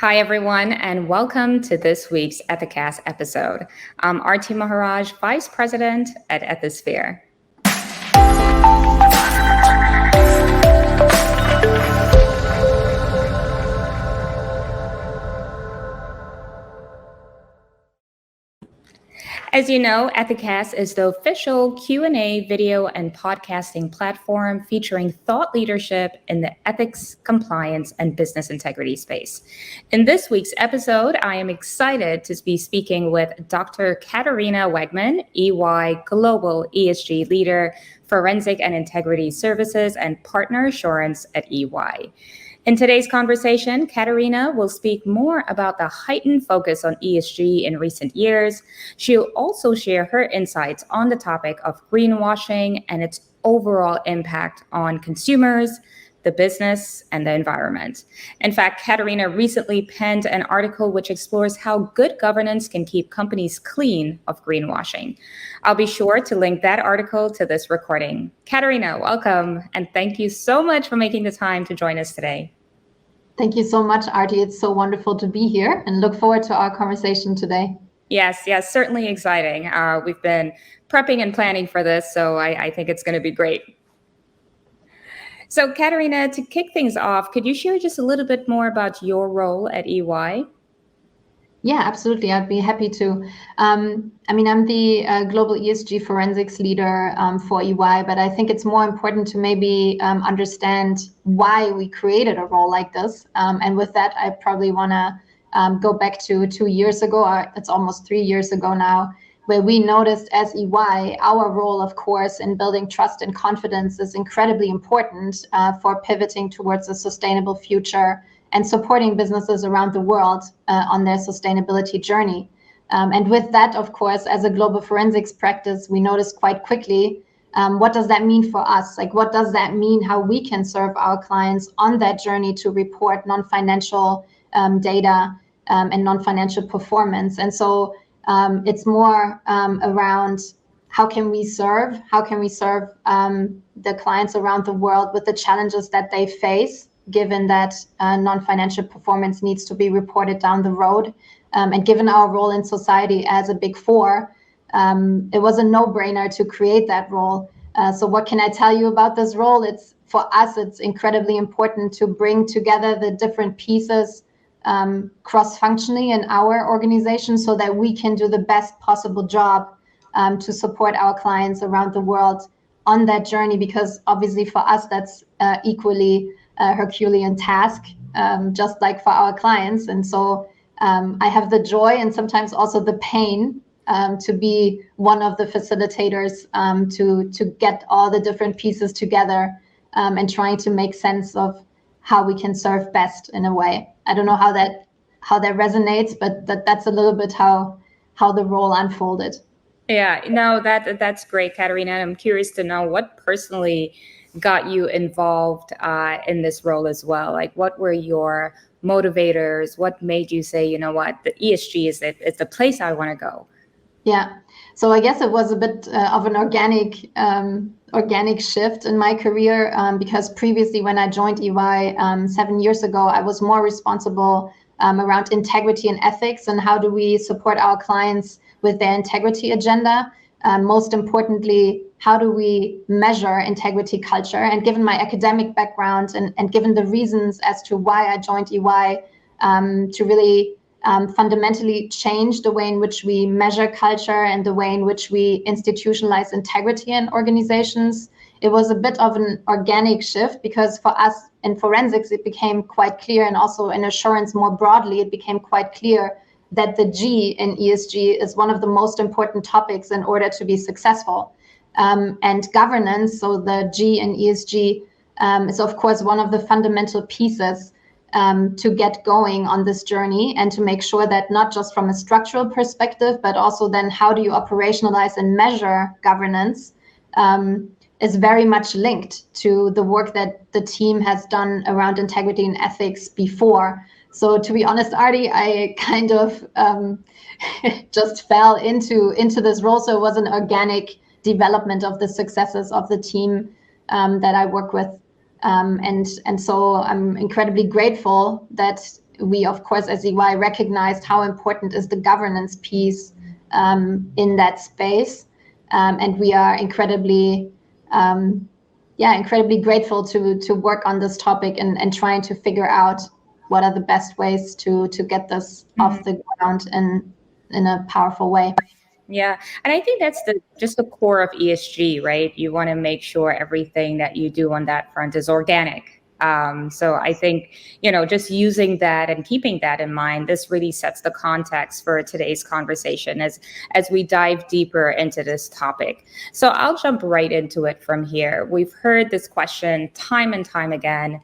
Hi, everyone, and welcome to this week's Ethicast episode. I'm Aarti Maharaj, Vice President at Ethisphere. As you know, Ethicast is the official Q&A video and podcasting platform featuring thought leadership in the ethics, compliance, and business integrity space. In this week's episode, I am excited to be speaking with Dr. Katharina Weghmann, EY Global ESG Leader, Forensic and Integrity Services, and Partner Assurance at EY. In today's conversation, Katharina will speak more about the heightened focus on ESG in recent years. She'll also share her insights on the topic of greenwashing and its overall impact on consumers, the business, and the environment. In fact, Katharina recently penned an article which explores how good governance can keep companies clean of greenwashing. I'll be sure to link that article to this recording. Katharina, welcome, and thank you so much for making the time to join us today. Thank you so much, Aarti. It's so wonderful to be here and look forward to our conversation today. Yes, certainly exciting. We've been prepping and planning for this, so I think it's going to be great. So, Katharina, to kick things off, could you share just a little bit more about your role at EY? Yeah, absolutely. I'd be happy to. I'm the global ESG forensics leader for EY, but I think it's more important to maybe understand why we created a role like this. And with that, I probably want to go back to 2 years ago, or it's almost 3 years ago now, where we noticed as EY, our role, of course, in building trust and confidence is incredibly important for pivoting towards a sustainable future and supporting businesses around the world on their sustainability journey. And with that, of course, as a global forensics practice, we noticed quite quickly, what does that mean for us? Like, what does that mean, how we can serve our clients on that journey to report non-financial data and non-financial performance? And so it's more around how can we serve the clients around the world with the challenges that they face, given that non-financial performance needs to be reported down the road. And given our role in society as a Big Four, it was a no-brainer to create that role. So what can I tell you about this role? For us, it's incredibly important to bring together the different pieces cross-functionally in our organization so that we can do the best possible job to support our clients around the world on that journey, because obviously for us, that's equally a Herculean task, just like for our clients. And so I have the joy and sometimes also the pain to be one of the facilitators to get all the different pieces together and trying to make sense of how we can serve best in a way. I don't know how that resonates, but that's a little bit how the role unfolded. Yeah, no, that's great, Katharina. I'm curious to know what personally got you involved in this role as well. Like, what were your motivators? What made you say, you know what, the ESG is the place I want to go? Yeah, so I guess it was a bit of an organic shift in my career because previously when I joined EY 7 years ago, I was more responsible around integrity and ethics and how do we support our clients with their integrity agenda. Most importantly, how do we measure integrity culture? And given my academic background and given the reasons as to why I joined EY to really fundamentally change the way in which we measure culture and the way in which we institutionalize integrity in organizations, it was a bit of an organic shift because for us in forensics, it became quite clear, and also in assurance more broadly, it became quite clear that the G in ESG is one of the most important topics in order to be successful. And governance, so the G in ESG, is of course one of the fundamental pieces to get going on this journey and to make sure that not just from a structural perspective, but also then how do you operationalize and measure governance is very much linked to the work that the team has done around integrity and ethics before. So to be honest, Aarti, I kind of just fell into this role. So it was an organic development of the successes of the team that I work with. And so I'm incredibly grateful that we of course as EY recognized how important is the governance piece in that space, and we are incredibly grateful to work on this topic and trying to figure out what are the best ways to get this off the ground in a powerful way. Yeah. And I think that's just the core of ESG, right? You want to make sure everything that you do on that front is organic. So I think, just using that and keeping that in mind, this really sets the context for today's conversation as we dive deeper into this topic. So I'll jump right into it from here. We've heard this question time and time again.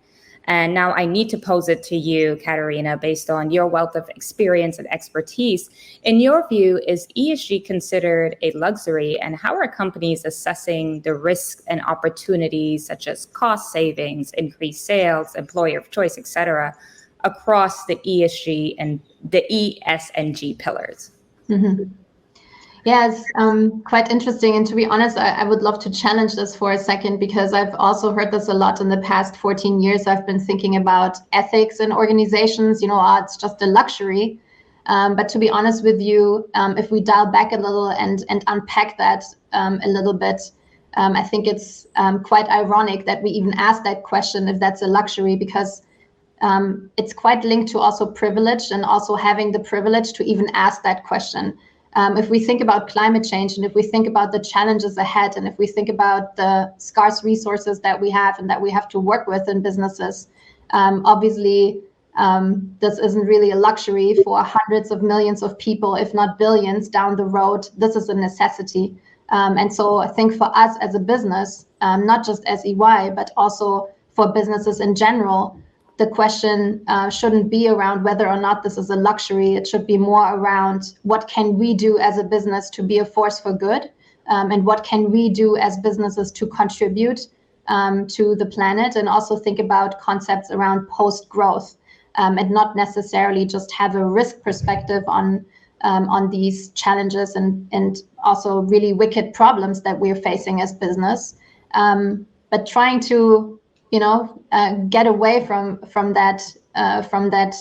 And now I need to pose it to you, Katharina, based on your wealth of experience and expertise. In your view, is ESG considered a luxury, and how are companies assessing the risks and opportunities such as cost savings, increased sales, employer of choice, et cetera, across the ESG and the ESG pillars? Mm-hmm. Yeah, it's quite interesting. And to be honest, I would love to challenge this for a second, because I've also heard this a lot in the past 14 years. I've been thinking about ethics in organizations, it's just a luxury. But to be honest with you, if we dial back a little and unpack that a little bit, I think it's quite ironic that we even ask that question, if that's a luxury, because it's quite linked to also privilege, and also having the privilege to even ask that question. If we think about climate change, and if we think about the challenges ahead, and if we think about the scarce resources that we have and that we have to work with in businesses, obviously this isn't really a luxury for hundreds of millions of people, if not billions down the road. This is a necessity. And so I think for us as a business, not just as EY, but also for businesses in general, the question shouldn't be around whether or not this is a luxury. It should be more around what can we do as a business to be a force for good, and what can we do as businesses to contribute to the planet, and also think about concepts around post-growth, and not necessarily just have a risk perspective on these challenges and also really wicked problems that we're facing as business, but trying to get away from that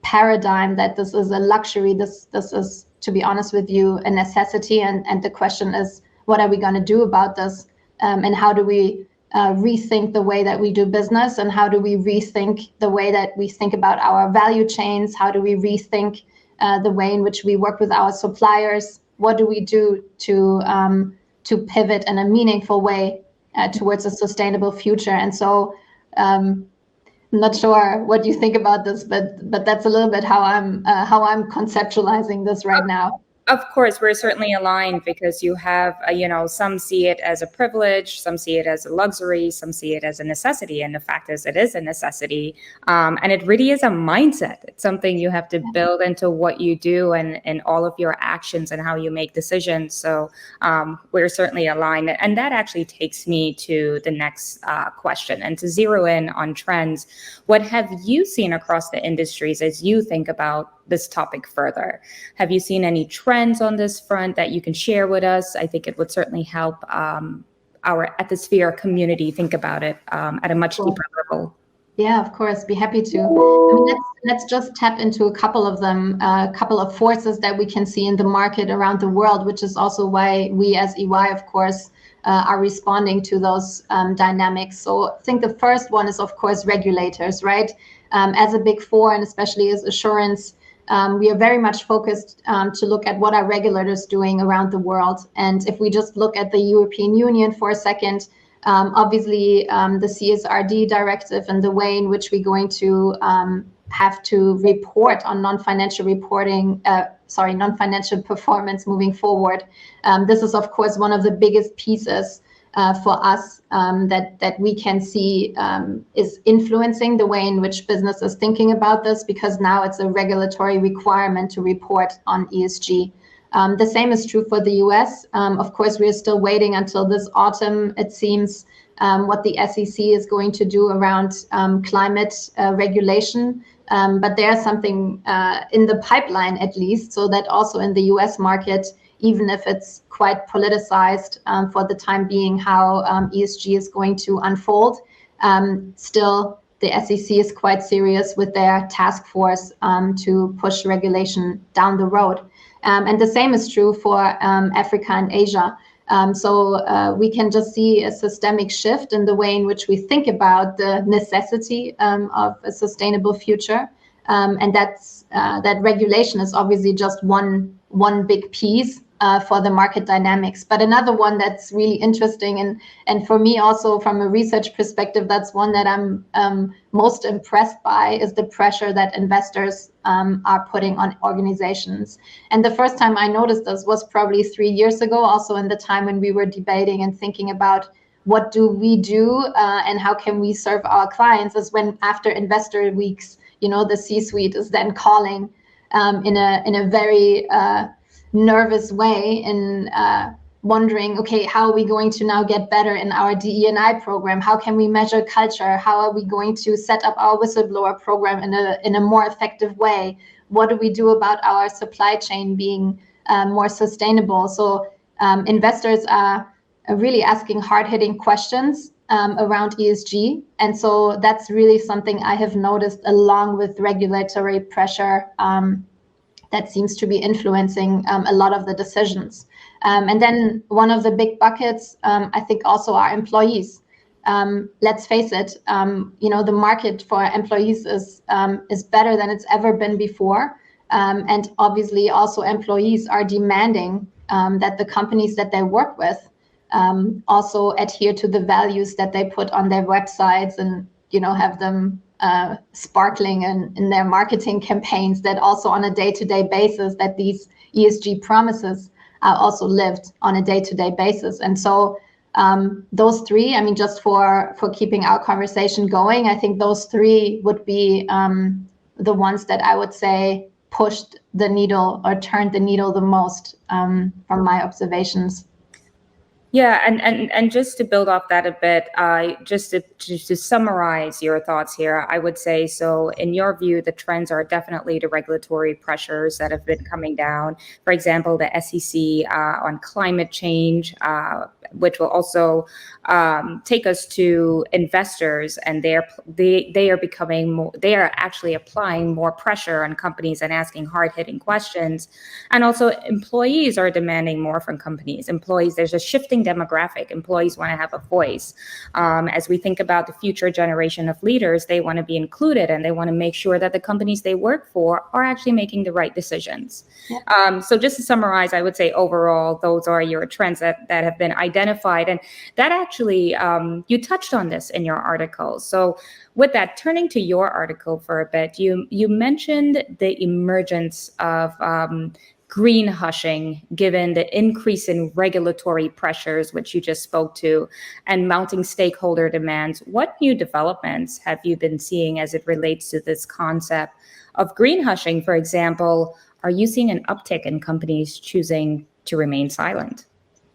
paradigm that this is a luxury. This is, to be honest with you, a necessity. And the question is, what are we going to do about this? And how do we rethink the way that we do business? And how do we rethink the way that we think about our value chains? How do we rethink the way in which we work with our suppliers? What do we do to pivot in a meaningful way towards a sustainable future? And so I'm not sure what you think about this, but that's a little bit how I'm conceptualizing this right now. Of course, we're certainly aligned, because you have, some see it as a privilege, some see it as a luxury, some see it as a necessity. And the fact is, it is a necessity. And it really is a mindset. It's something you have to build into what you do and all of your actions and how you make decisions. So we're certainly aligned. And that actually takes me to the next question, and to zero in on trends. What have you seen across the industries as you think about this topic further? Have you seen any trends on this front that you can share with us? I think it would certainly help our Ethisphere community think about it at a much deeper level. Yeah, of course, be happy to. I mean, let's just tap into a couple of them, a couple of forces that we can see in the market around the world, which is also why we as EY, of course, are responding to those dynamics. So I think the first one is, of course, regulators, right? As a Big Four, and especially as assurance, we are very much focused to look at what our regulators doing around the world. And if we just look at the European Union for a second, obviously the CSRD directive and the way in which we're going to have to report on non-financial performance moving forward. This is, of course, one of the biggest pieces for us that we can see is influencing the way in which business is thinking about this, because now it's a regulatory requirement to report on ESG. The same is true for the US. Of course, we're still waiting until this autumn, it seems, what the SEC is going to do around climate regulation. But there's something in the pipeline, at least, so that also in the US market, even if it's quite politicized for the time being, how ESG is going to unfold, still the SEC is quite serious with their task force to push regulation down the road. And the same is true for Africa and Asia. So we can just see a systemic shift in the way in which we think about the necessity of a sustainable future. And that regulation is obviously just one big piece for the market dynamics. But another one that's really interesting, and for me also from a research perspective, that's one that I'm most impressed by, is the pressure that investors are putting on organizations. And the first time I noticed this was probably 3 years ago, also in the time when we were debating and thinking about what do we do and how can we serve our clients, is when after investor weeks, the C-suite is then calling in a very nervous way and wondering, okay, how are we going to now get better in our DE&I program? How can we measure culture? How are we going to set up our whistleblower program in a more effective way? What do we do about our supply chain being more sustainable? So investors are really asking hard-hitting questions around ESG. And so that's really something I have noticed, along with regulatory pressure that seems to be influencing a lot of the decisions. And then one of the big buckets, I think, also are employees. Let's face it, the market for employees is better than it's ever been before. And obviously also employees are demanding that the companies that they work with also adhere to the values that they put on their websites, and have them sparkling in their marketing campaigns, that also on a day-to-day basis, that these ESG promises are also lived on a day-to-day basis. And so those three, just for keeping our conversation going, I think those three would be the ones that I would say pushed the needle or turned the needle the most from my observations. Yeah, and just to build off that a bit, just to summarize your thoughts here, I would say, so in your view, the trends are definitely the regulatory pressures that have been coming down. For example, the SEC on climate change, which will also take us to investors, and they are becoming more, they are actually applying more pressure on companies and asking hard-hitting questions. And also employees are demanding more from companies. Employees, there's a shifting demographic. Employees want to have a voice. As we think about the future generation of leaders, they want to be included, and they want to make sure that the companies they work for are actually making the right decisions. Yeah. So just to summarize, I would say overall, those are your trends that have been identified. And that actually, you touched on this in your article. So with that, turning to your article for a bit, you mentioned the emergence of greenhushing, given the increase in regulatory pressures, which you just spoke to, and mounting stakeholder demands. What new developments have you been seeing as it relates to this concept of greenhushing? For example, are you seeing an uptick in companies choosing to remain silent?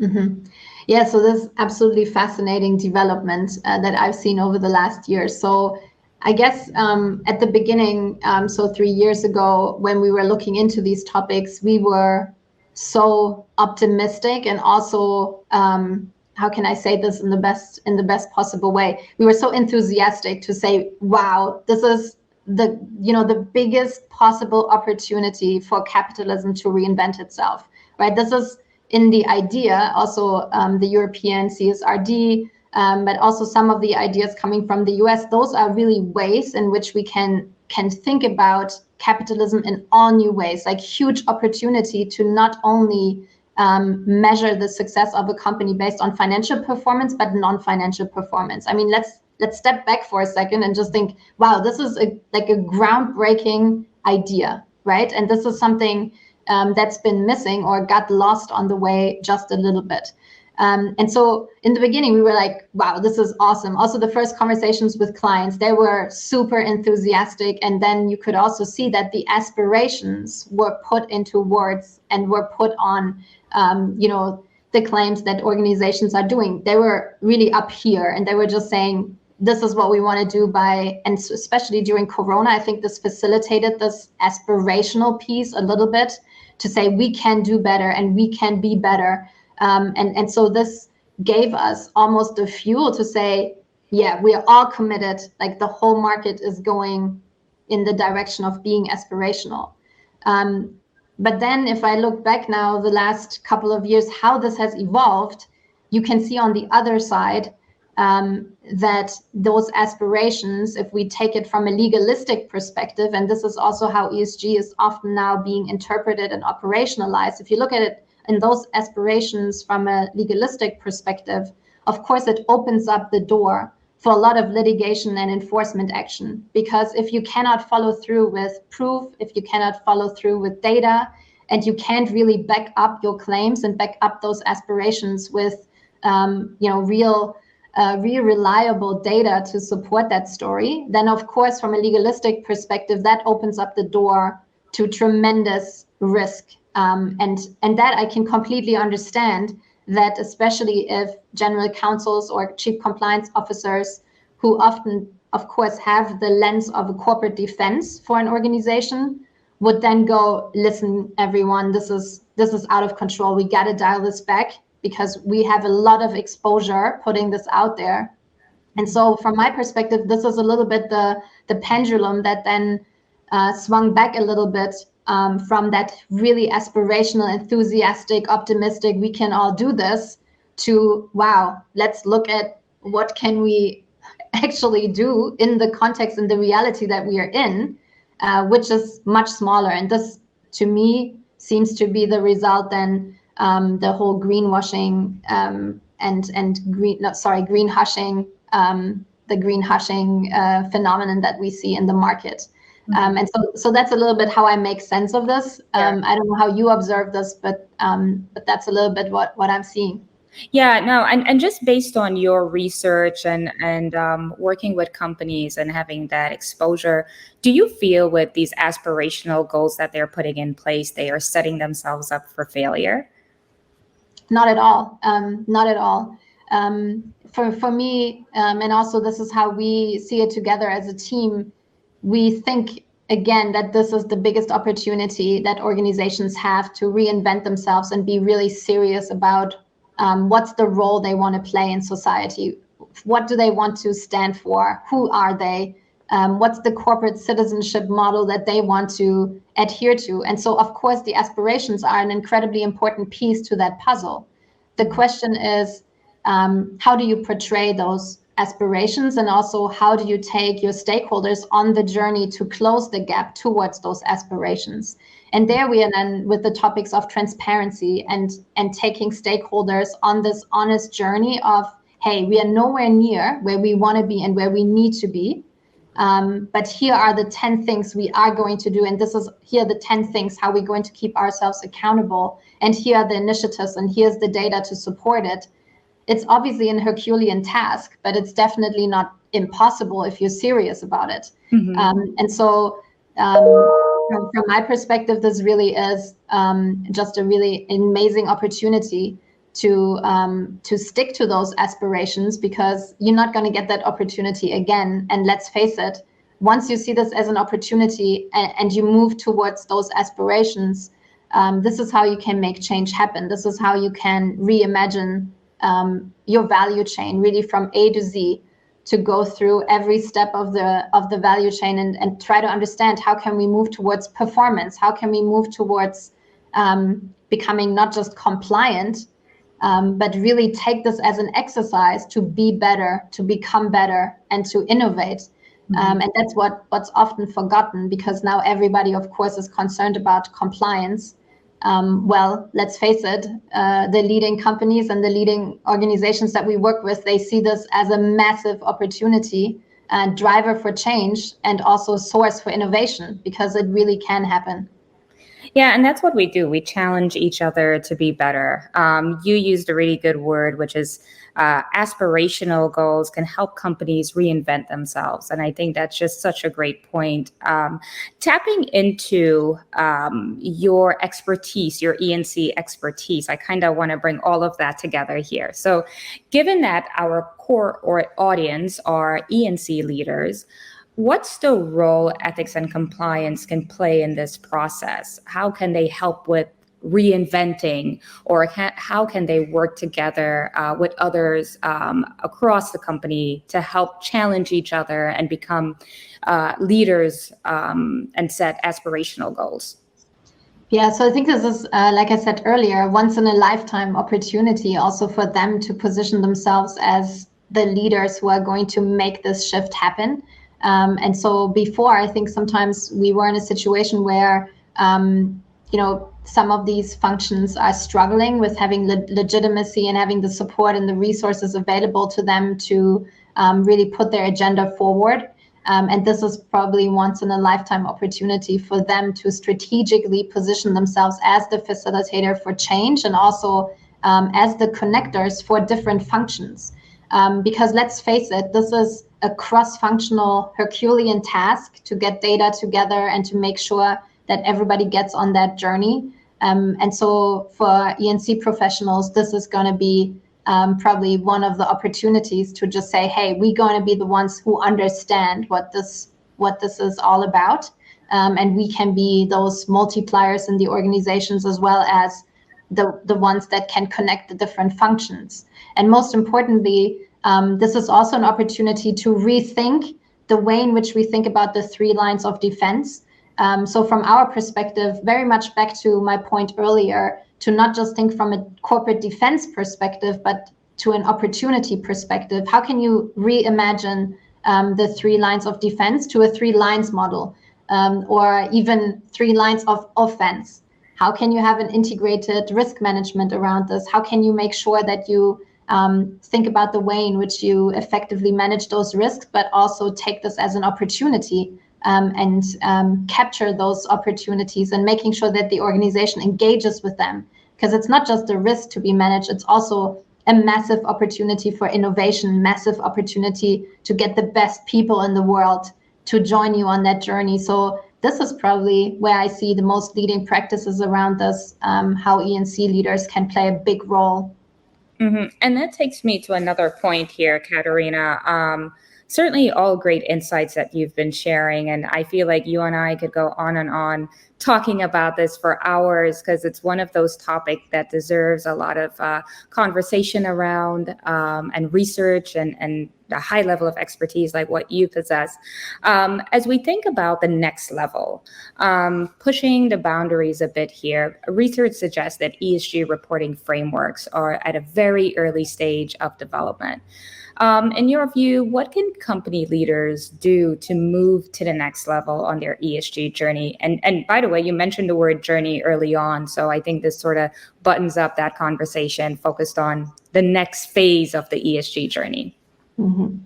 Mm-hmm. Yeah, so this is absolutely fascinating development that I've seen over the last year. So I guess at the beginning, so 3 years ago, when we were looking into these topics, we were so optimistic, and also, how can I say this in the best possible way? We were so enthusiastic to say, wow, this is the biggest possible opportunity for capitalism to reinvent itself, right? This is in the idea, also the European CSRD, but also some of the ideas coming from the US. Those are really ways in which we can think about capitalism in all new ways, like huge opportunity to not only measure the success of a company based on financial performance, but non-financial performance. Let's step back for a second and just think, wow, this is like a groundbreaking idea, right? And this is something that's been missing or got lost on the way just a little bit. And so in the beginning, we were like, wow, this is awesome. Also, the first conversations with clients, they were super enthusiastic. And then you could also see that the aspirations were put into words and were put on, the claims that organizations are doing. They were really up here, and they were just saying, this is what we want to do and especially during Corona, I think this facilitated this aspirational piece a little bit to say we can do better and we can be better. And so this gave us almost the fuel to say, yeah, we are all committed, like the whole market is going in the direction of being aspirational. But then if I look back now, the last couple of years, how this has evolved, you can see on the other side that those aspirations, if we take it from a legalistic perspective, and this is also how ESG is often now being interpreted and operationalized, if you look at it in those aspirations from a legalistic perspective, of course, it opens up the door for a lot of litigation and enforcement action. Because if you cannot follow through with proof, if you cannot follow through with data, and you can't really back up your claims and back up those aspirations with real reliable data to support that story, then of course, from a legalistic perspective, that opens up the door to tremendous risk. And that I can completely understand, that especially if general counsels or chief compliance officers, who often, of course, have the lens of a corporate defense for an organization, would then go, listen, everyone, this is out of control. We got to dial this back because we have a lot of exposure putting this out there. And so from my perspective, this is a little bit the pendulum that then swung back a little bit from that really aspirational, enthusiastic, optimistic, we can all do this, to, wow, let's look at what can we actually do in the context and the reality that we are in, which is much smaller. And this, to me, seems to be the result then the whole greenwashing greenhushing, the greenhushing phenomenon that we see in the market. And so that's a little bit how I make sense of this. I don't know how you observe this, but that's a little bit what I'm seeing. Yeah, no, and just based on your research and working with companies and having that exposure, do you feel with these aspirational goals that they're putting in place, they are setting themselves up for failure? Not at all. Not at all. For me, and also this is how we see it together as a team, we think, again, that this is the biggest opportunity that organizations have to reinvent themselves and be really serious about what's the role they want to play in society. What do they want to stand for? Who are they? What's the corporate citizenship model that they want to adhere to? And so, of course, the aspirations are an incredibly important piece to that puzzle. The question is, how do you portray those aspirations, and also how do you take your stakeholders on the journey to close the gap towards those aspirations? And there we are then with the topics of transparency and taking stakeholders on this honest journey of, hey, we are nowhere near where we want to be and where we need to be. But here are the 10 things we are going to do. And here are the 10 things how we're going to keep ourselves accountable. And here are the initiatives, and here's the data to support it. It's obviously an Herculean task, but it's definitely not impossible if you're serious about it. Mm-hmm. And so from my perspective, this really is just a really amazing opportunity to stick to those aspirations, because you're not going to get that opportunity again. And let's face it, once you see this as an opportunity and you move towards those aspirations, this is how you can make change happen. This is how you can reimagine your value chain, really from A to Z, to go through every step of the value chain and try to understand how can we move towards performance, how can we move towards becoming not just compliant, but really take this as an exercise to be better, to become better, and to innovate. Mm-hmm. And that's what's often forgotten, because now everybody, of course, is concerned about compliance. Well, let's face it, the leading companies and the leading organizations that we work with, they see this as a massive opportunity and driver for change, and also source for innovation, because it really can happen. Yeah, and that's what we do. We challenge each other to be better. You used a really good word, which is aspirational goals can help companies reinvent themselves. And I think that's just such a great point. Tapping into your expertise, your E&C expertise, I kind of want to bring all of that together here. So given that our core audience are E&C leaders, what's the role ethics and compliance can play in this process? How can they help with reinventing, or how can they work together with others across the company to help challenge each other and become leaders and set aspirational goals? Yeah, so I think this is, like I said earlier, once in a lifetime opportunity also for them to position themselves as the leaders who are going to make this shift happen. And so before, I think sometimes we were in a situation where, some of these functions are struggling with having legitimacy and having the support and the resources available to them to really put their agenda forward. And this is probably once in a lifetime opportunity for them to strategically position themselves as the facilitator for change and also as the connectors for different functions. Because let's face it, this is a cross-functional Herculean task to get data together and to make sure that everybody gets on that journey. And so for E&C professionals, this is going to be probably one of the opportunities to just say, hey, we're going to be the ones who understand what this is all about. And we can be those multipliers in the organizations as well as the ones that can connect the different functions. And most importantly, this is also an opportunity to rethink the way in which we think about the 3 lines of defense. So from our perspective, very much back to my point earlier, to not just think from a corporate defense perspective, but to an opportunity perspective. How can you reimagine the 3 lines of defense to a 3 lines model, or even 3 lines of offense? How can you have an integrated risk management around this? How can you make sure that you think about the way in which you effectively manage those risks, but also take this as an opportunity and capture those opportunities and making sure that the organization engages with them? Because it's not just a risk to be managed, it's also a massive opportunity for innovation, massive opportunity to get the best people in the world to join you on that journey. So this is probably where I see the most leading practices around this, how E&C leaders can play a big role. Mm-hmm. And that takes me to another point here, Katharina. Certainly all great insights that you've been sharing. And I feel like you and I could go on and on talking about this for hours, because it's one of those topics that deserves a lot of conversation around and research and a high level of expertise like what you possess. As we think about the next level, pushing the boundaries a bit here, research suggests that ESG reporting frameworks are at a very early stage of development. In your view, what can company leaders do to move to the next level on their ESG journey? And by the way, you mentioned the word journey early on, so I think this sort of buttons up that conversation focused on the next phase of the ESG journey. Mm-hmm.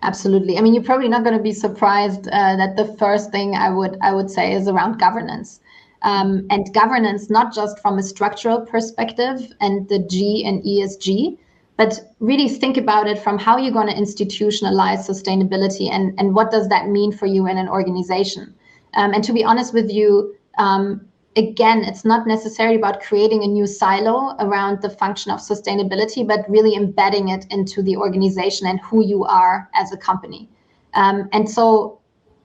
Absolutely. I mean, you're probably not going to be surprised that the first thing I would say is around governance. And governance, not just from a structural perspective and the G and ESG, but really think about it from how you're going to institutionalize sustainability and what does that mean for you in an organization. And to be honest with you, again, it's not necessarily about creating a new silo around the function of sustainability, but really embedding it into the organization and who you are as a company. And so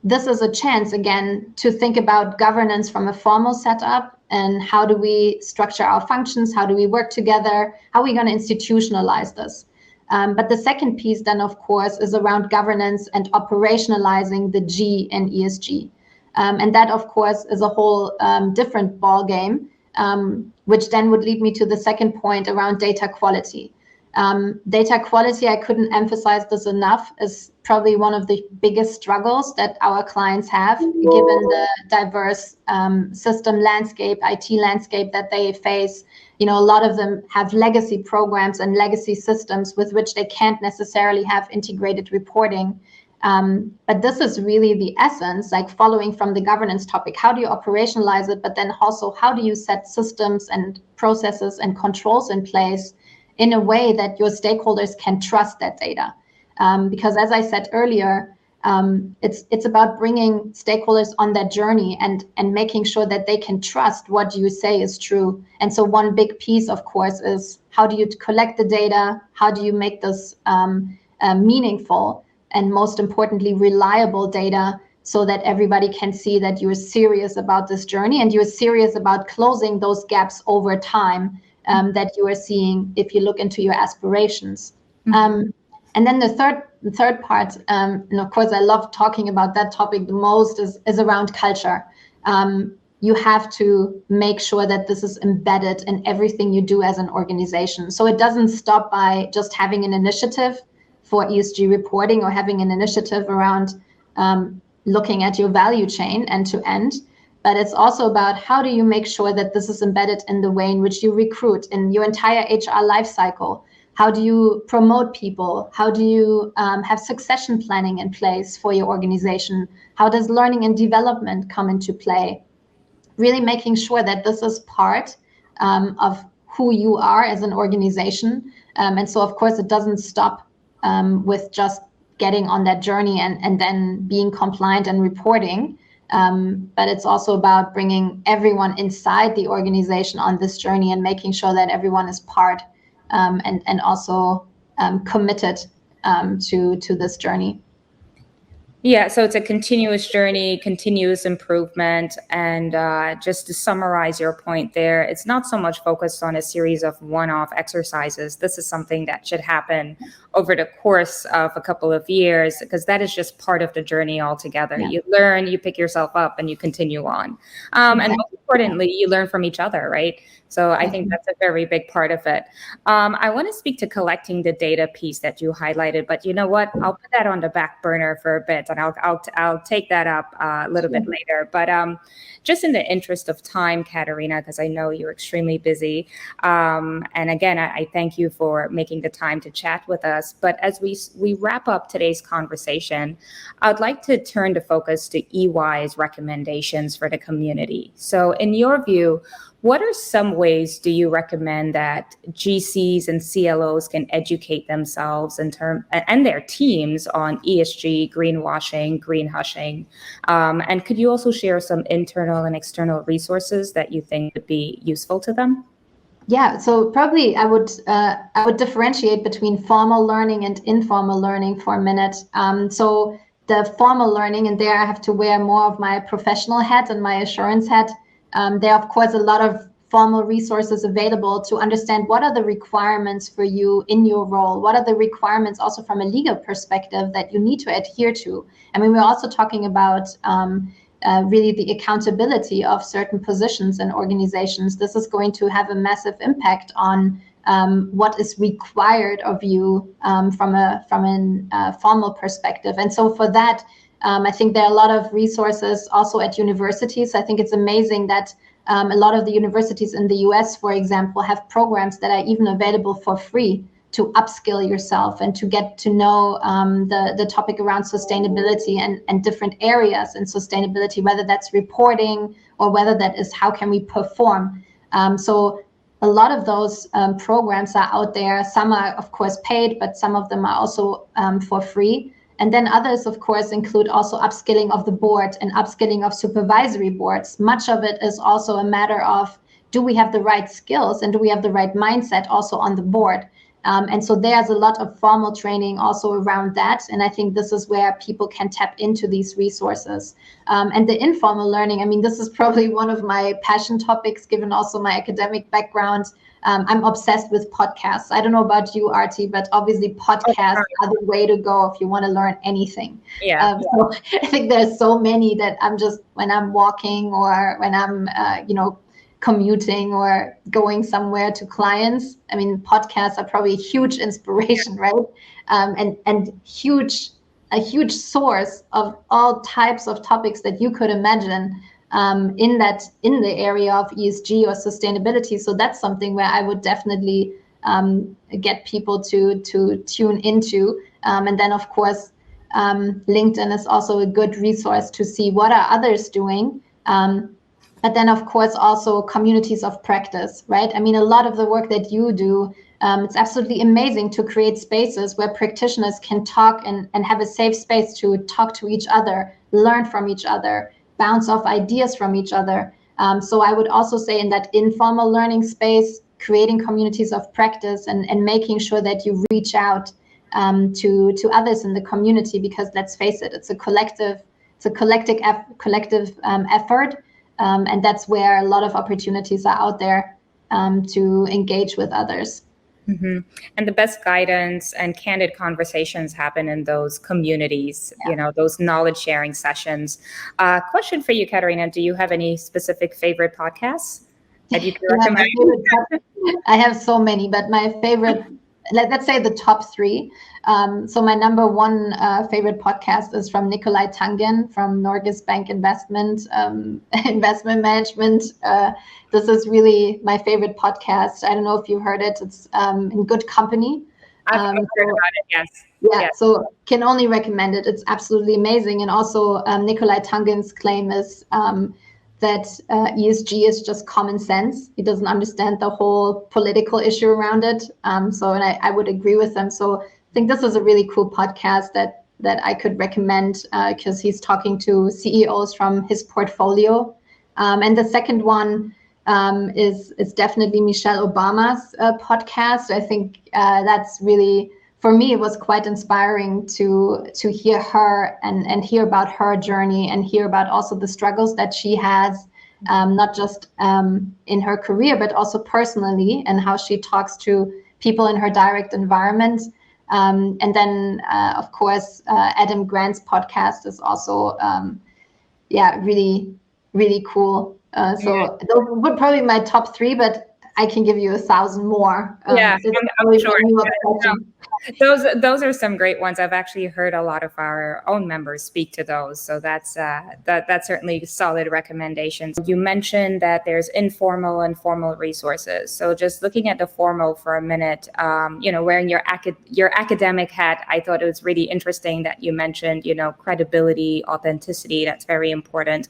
this is a chance, again, to think about governance from a formal setup and how do we structure our functions, how do we work together, how are we going to institutionalize this? But the second piece then, of course, is around governance and operationalizing the G in ESG. And that, of course, is a whole different ball game, which then would lead me to the second point around data quality. Data quality, I couldn't emphasize this enough, is probably one of the biggest struggles that our clients have, given the diverse system landscape, IT landscape that they face. You know, a lot of them have legacy programs and legacy systems with which they can't necessarily have integrated reporting. But this is really the essence, like following from the governance topic. How do you operationalize it? But then also, how do you set systems and processes and controls in place in a way that your stakeholders can trust that data? Because as I said earlier, it's about bringing stakeholders on that journey and making sure that they can trust what you say is true. And so one big piece, of course, is how do you collect the data? How do you make this meaningful and, most importantly, reliable data so that everybody can see that you're serious about this journey and you're serious about closing those gaps over time that you are seeing if you look into your aspirations. And then the third part, and of course I love talking about that topic the most, is around culture. You have to make sure that this is embedded in everything you do as an organization. So it doesn't stop by just having an initiative for ESG reporting or having an initiative around looking at your value chain end to end. But it's also about how do you make sure that this is embedded in the way in which you recruit, in your entire HR life cycle. How do you promote people? How do you have succession planning in place for your organization? How does learning and development come into play? Really making sure that this is part of who you are as an organization. And so, of course, it doesn't stop with just getting on that journey and then being compliant and reporting. But it's also about bringing everyone inside the organization on this journey and making sure that everyone is part and also committed to this journey. Yeah, so it's a continuous journey, continuous improvement. And just to summarize your point there, it's not so much focused on a series of one-off exercises. This is something that should happen over the course of a couple of years, because that is just part of the journey altogether. Yeah. You learn, you pick yourself up, and you continue on. Exactly. And most importantly, you learn from each other, right? So I think that's a very big part of it. I want to speak to collecting the data piece that you highlighted, but you know what? I'll put that on the back burner for a bit, and I'll take that up a little bit later. But just in the interest of time, Katharina, because I know you're extremely busy, and again, I thank you for making the time to chat with us. But as we wrap up today's conversation, I'd like to turn the focus to EY's recommendations for the community. So in your view, what are some ways do you recommend that GCs and CLOs can educate themselves and their teams on ESG, greenwashing, greenhushing? And could you also share some internal and external resources that you think would be useful to them? Yeah, so probably I would differentiate between formal learning and informal learning for a minute. So the formal learning, and there I have to wear more of my professional hat and my assurance hat. There are, of course, a lot of formal resources available to understand what are the requirements for you in your role. What are the requirements also from a legal perspective that you need to adhere to? I mean, we're also talking about really the accountability of certain positions in organizations. This is going to have a massive impact on what is required of you from a formal perspective. And so for that, I think there are a lot of resources also at universities. I think it's amazing that a lot of the universities in the US, for example, have programs that are even available for free to upskill yourself and to get to know the topic around sustainability and different areas in sustainability, whether that's reporting or whether that is how can we perform. So a lot of those programs are out there. Some are, of course, paid, but some of them are also for free. And then others, of course, include also upskilling of the board and upskilling of supervisory boards. Much of it is also a matter of, do we have the right skills and do we have the right mindset also on the board? And so there's a lot of formal training also around that. And I think this is where people can tap into these resources. And the informal learning, I mean, this is probably one of my passion topics, given also my academic background. I'm obsessed with podcasts. I don't know about you, Aarti, but obviously podcasts are the way to go if you want to learn anything. Yeah. So I think there's so many that I'm just, when I'm walking or when I'm, commuting or going somewhere to clients. I mean, podcasts are probably a huge inspiration, right? And a huge source of all types of topics that you could imagine in the area of ESG or sustainability. So that's something where I would definitely get people to tune into. And then, of course, LinkedIn is also a good resource to see what are others doing. But then, of course, also communities of practice, right? I mean, a lot of the work that you do, it's absolutely amazing to create spaces where practitioners can talk and have a safe space to talk to each other, learn from each other, bounce off ideas from each other. So I would also say in that informal learning space, creating communities of practice and making sure that you reach out to others in the community, because let's face it, it's a collective a collective effort, and that's where a lot of opportunities are out there to engage with others. Mm-hmm. And the best guidance and candid conversations happen in those communities, those knowledge sharing sessions. Question for you, Katharina, do you have any specific favorite podcasts that you can recommend? I have so many, but my favorite, let's say the top three. So my number one favorite podcast is from Nicolai Tangen from Norges Bank Investment Management. This is really my favorite podcast. I don't know if you heard it. It's in good company. I've heard about it, yes. Yeah, yes. So can only recommend it. It's absolutely amazing. And also Nicolai Tangen's claim is that ESG is just common sense. He doesn't understand the whole political issue around it. And I would agree with them. So I think this is a really cool podcast that I could recommend because he's talking to CEOs from his portfolio. And the second one is definitely Michelle Obama's podcast. I think that's really, for me, it was quite inspiring to hear her and hear about her journey and hear about also the struggles that she has, not just in her career, but also personally, and how she talks to people in her direct environment. And then, of course, Adam Grant's podcast is also, really, really cool. So those would probably be my top three, but I can give you 1,000 more. I'm sure. Those are some great ones. I've actually heard a lot of our own members speak to those. So that's certainly solid recommendations. You mentioned that there's informal and formal resources. So just looking at the formal for a minute, wearing your academic hat, I thought it was really interesting that you mentioned, credibility, authenticity. That's very important.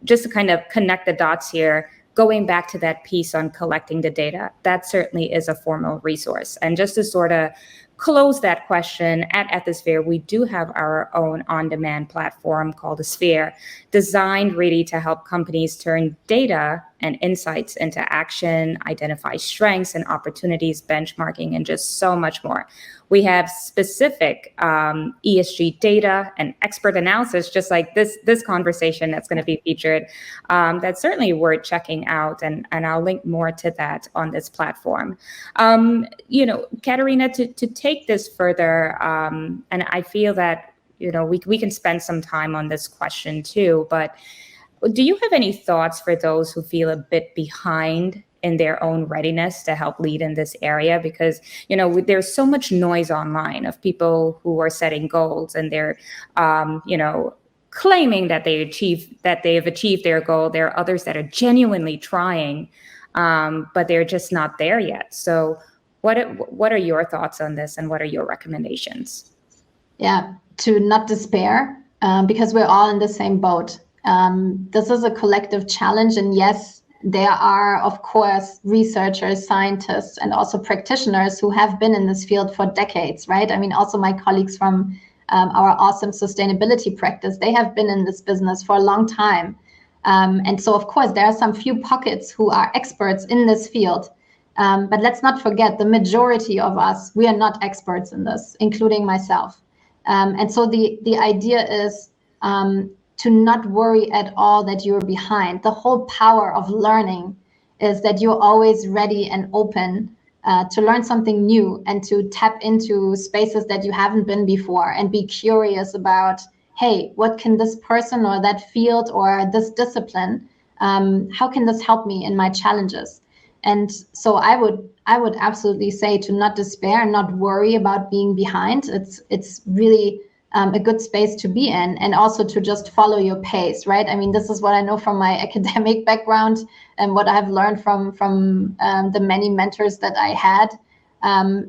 Just to kind of connect the dots here, going back to that piece on collecting the data, that certainly is a formal resource. And just to sort of close that question, at Ethisphere, we do have our own on-demand platform called the Sphere, designed really to help companies turn data and insights into action, identify strengths and opportunities, benchmarking, and just so much more. We have specific ESG data and expert analysis, just like this conversation that's going to be featured. That's certainly worth checking out, and I'll link more to that on this platform. Katharina, to take this further, and I feel that we can spend some time on this question too, but do you have any thoughts for those who feel a bit behind in their own readiness to help lead in this area? Because, there's so much noise online of people who are setting goals and they're, claiming that they have achieved their goal. There are others that are genuinely trying, but they're just not there yet. So what are your thoughts on this, and what are your recommendations? Yeah, to not despair, because we're all in the same boat. This is a collective challenge, and yes, there are, of course, researchers, scientists, and also practitioners who have been in this field for decades, right? I mean, also my colleagues from our awesome sustainability practice, they have been in this business for a long time. And so, of course, there are some few pockets who are experts in this field. But let's not forget, the majority of us, we are not experts in this, including myself. And so the idea is to not worry at all that you're behind. The whole power of learning is that you're always ready and open to learn something new and to tap into spaces that you haven't been before, and be curious about, hey, what can this person or that field or this discipline, how can this help me in my challenges? And so I would absolutely say to not despair and not worry about being behind. It's really a good space to be in, and also to just follow your pace, right? I mean, this is what I know from my academic background and what I've learned from the many mentors that I had,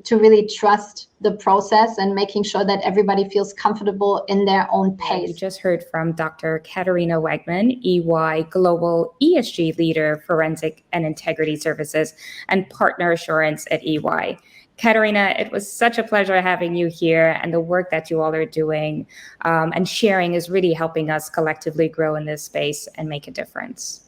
to really trust the process and making sure that everybody feels comfortable in their own pace. You just heard from Dr. Katharina Weghmann, EY Global ESG Leader, Forensic and Integrity Services, and Partner Assurance at EY. Katharina, it was such a pleasure having you here, and the work that you all are doing and sharing is really helping us collectively grow in this space and make a difference.